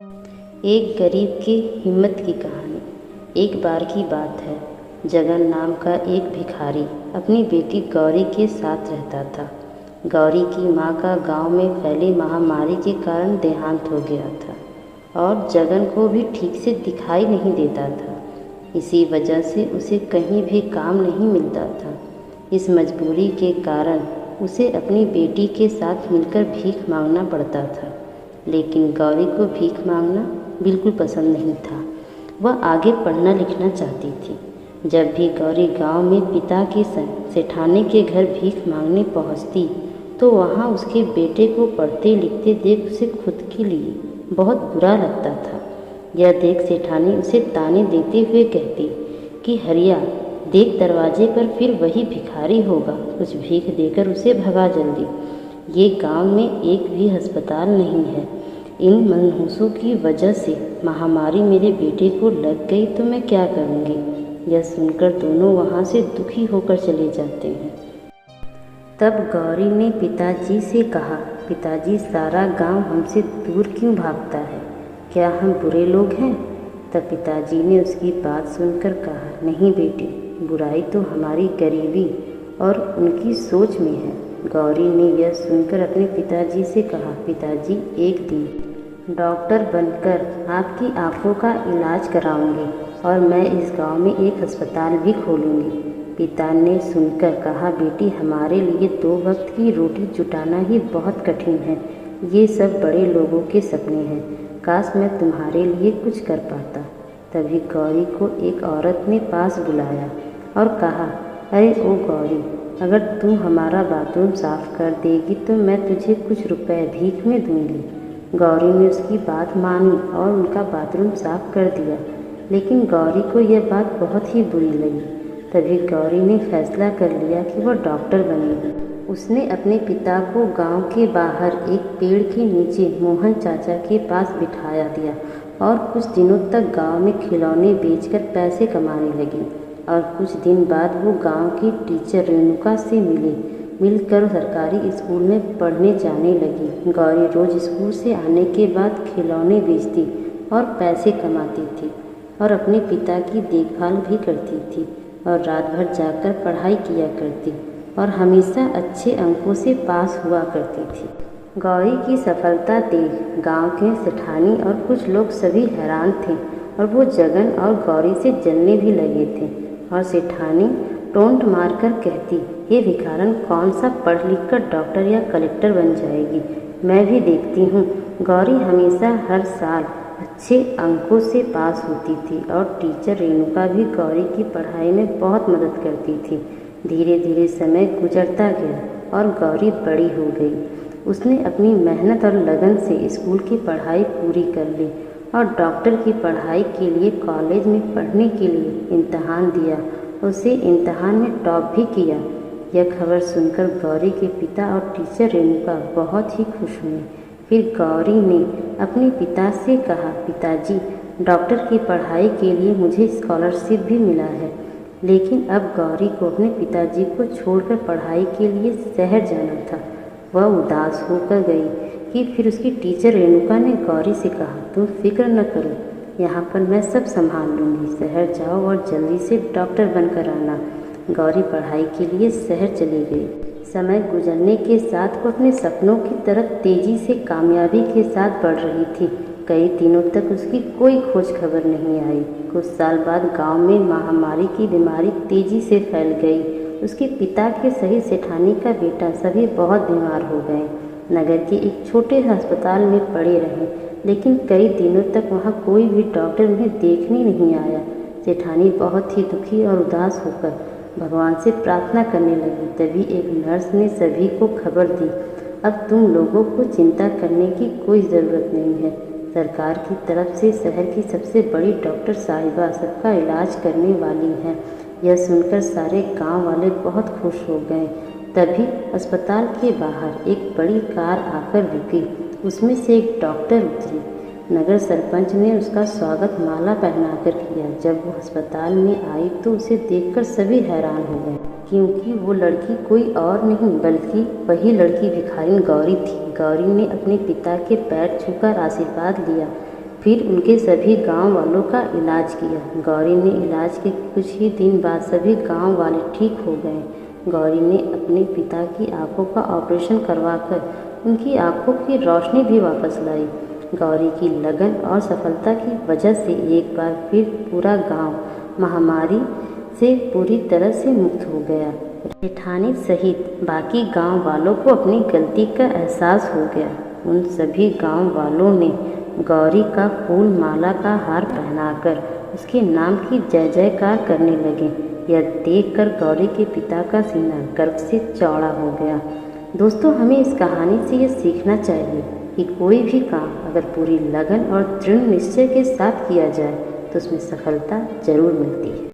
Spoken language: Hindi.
एक गरीब की हिम्मत की कहानी। एक बार की बात है, जगन नाम का एक भिखारी अपनी बेटी गौरी के साथ रहता था। गौरी की माँ का गांव में फैली महामारी के कारण देहांत हो गया था और जगन को भी ठीक से दिखाई नहीं देता था। इसी वजह से उसे कहीं भी काम नहीं मिलता था। इस मजबूरी के कारण उसे अपनी बेटी के साथ मिलकर भीख मांगना पड़ता था। लेकिन गौरी को भीख मांगना बिल्कुल पसंद नहीं था। वह आगे पढ़ना लिखना चाहती थी। जब भी गौरी गांव में पिता के सेठानी के घर भीख मांगने पहुंचती तो वहां उसके बेटे को पढ़ते लिखते देख उसे खुद के लिए बहुत बुरा लगता था। यह देख सेठानी उसे ताने देते हुए कहती कि हरिया, देख दरवाजे पर फिर वही भिखारी होगा, कुछ भीख देकर उसे भगा जल्दी। ये गांव में एक भी अस्पताल नहीं है। इन मनहूसों की वजह से महामारी मेरे बेटे को लग गई तो मैं क्या करूँगी। यह सुनकर दोनों वहाँ से दुखी होकर चले जाते हैं। तब गौरी ने पिताजी से कहा, पिताजी, सारा गांव हमसे दूर क्यों भागता है? क्या हम बुरे लोग हैं? तब पिताजी ने उसकी बात सुनकर कहा, नहीं बेटी, बुराई तो हमारी गरीबी और उनकी सोच में है। गौरी ने यह सुनकर अपने पिताजी से कहा, पिताजी, एक दिन डॉक्टर बनकर आपकी आंखों का इलाज कराऊंगी और मैं इस गांव में एक अस्पताल भी खोलूंगी। पिता ने सुनकर कहा, बेटी, हमारे लिए 2 वक्त की रोटी जुटाना ही बहुत कठिन है। ये सब बड़े लोगों के सपने हैं। काश मैं तुम्हारे लिए कुछ कर पाता। तभी गौरी को एक औरत ने पास बुलाया और कहा, अरे ओ गौरी, अगर तू हमारा बाथरूम साफ कर देगी तो मैं तुझे कुछ रुपए भीख में दूंगी। गौरी ने उसकी बात मानी और उनका बाथरूम साफ कर दिया। लेकिन गौरी को यह बात बहुत ही बुरी लगी। तभी गौरी ने फैसला कर लिया कि वह डॉक्टर बनेगी। उसने अपने पिता को गांव के बाहर एक पेड़ के नीचे मोहन चाचा के पास बिठाया दिया और कुछ दिनों तक गांव में खिलौने बेचकर पैसे कमाने लगी। और कुछ दिन बाद वो गांव की टीचर रेणुका से मिलकर सरकारी स्कूल में पढ़ने जाने लगी। गौरी रोज स्कूल से आने के बाद खिलौने बेचती और पैसे कमाती थी और अपने पिता की देखभाल भी करती थी और रात भर जाकर पढ़ाई किया करती और हमेशा अच्छे अंकों से पास हुआ करती थी। गौरी की सफलता देख गांव के सेठानी और कुछ लोग सभी हैरान थे और वो जगन और गौरी से जलने भी लगे थे। और सेठानी टोंट मारकर कहती, ये भिखारन कौन सा पढ़ लिख कर डॉक्टर या कलेक्टर बन जाएगी। मैं भी देखती हूँ। गौरी हमेशा हर साल अच्छे अंकों से पास होती थी और टीचर रेणुका भी गौरी की पढ़ाई में बहुत मदद करती थी। धीरे धीरे समय गुजरता गया और गौरी बड़ी हो गई। उसने अपनी मेहनत और लगन से स्कूल की पढ़ाई पूरी कर ली और डॉक्टर की पढ़ाई के लिए कॉलेज में पढ़ने के लिए इम्तहान दिया। उसे इम्तहान में टॉप भी किया। यह खबर सुनकर गौरी के पिता और टीचर रेणुका बहुत ही खुश हुए। फिर गौरी ने अपने पिता से कहा, पिताजी, डॉक्टर की पढ़ाई के लिए मुझे स्कॉलरशिप भी मिला है। लेकिन अब गौरी को अपने पिताजी को छोड़कर पढ़ाई के लिए शहर जाना था। वह उदास होकर गई कि फिर उसकी टीचर रेणुका ने गौरी से कहा, तुम फिक्र न करो, यहाँ पर मैं सब संभाल लूँगी। शहर जाओ और जल्दी से डॉक्टर बनकर आना। गौरी पढ़ाई के लिए शहर चली गई। समय गुजरने के साथ वो अपने सपनों की तरफ तेजी से कामयाबी के साथ बढ़ रही थी। कई दिनों तक उसकी कोई खोज खबर नहीं आई। कुछ साल बाद गांव में महामारी की बीमारी तेजी से फैल गई। उसके पिता के सही सेठानी का बेटा सभी बहुत बीमार हो गए। नगर के एक छोटे अस्पताल में पड़े रहे, लेकिन कई दिनों तक वहां कोई भी डॉक्टर उन्हें देखने नहीं आया। सेठानी बहुत ही दुखी और उदास होकर भगवान से प्रार्थना करने लगी। तभी एक नर्स ने सभी को खबर दी, अब तुम लोगों को चिंता करने की कोई ज़रूरत नहीं है। सरकार की तरफ से शहर की सबसे बड़ी डॉक्टर साहिबा सबका इलाज करने वाली हैं। यह सुनकर सारे गांव वाले बहुत खुश हो गए। तभी अस्पताल के बाहर एक बड़ी कार आकर रुकी। उसमें से एक डॉक्टर उतरी। नगर सरपंच ने उसका स्वागत माला पहनाकर किया। जब वो अस्पताल में आई तो उसे देखकर सभी हैरान हो गए, क्योंकि वो लड़की कोई और नहीं बल्कि वही लड़की भिखारिन गौरी थी। गौरी ने अपने पिता के पैर छूकर आशीर्वाद लिया। फिर उनके सभी गांव वालों का इलाज किया। गौरी ने इलाज के कुछ ही दिन बाद सभी गांव वाले ठीक हो गए। गौरी ने अपने पिता की आंखों का ऑपरेशन करवाकर उनकी आंखों की रोशनी भी वापस लाई। गौरी की लगन और सफलता की वजह से एक बार फिर पूरा गांव महामारी से पूरी तरह से मुक्त हो गया। जेठानी सहित बाकी गांव वालों को अपनी गलती का एहसास हो गया। उन सभी गांव वालों ने गौरी का फूल माला का हार पहनाकर उसके नाम की जय जयकार करने लगे। यह देखकर गौरी के पिता का सीना गर्व से चौड़ा हो गया। दोस्तों, हमें इस कहानी से ये सीखना चाहिए कि कोई भी काम अगर पूरी लगन और दृढ़ निश्चय के साथ किया जाए तो उसमें सफलता जरूर मिलती है।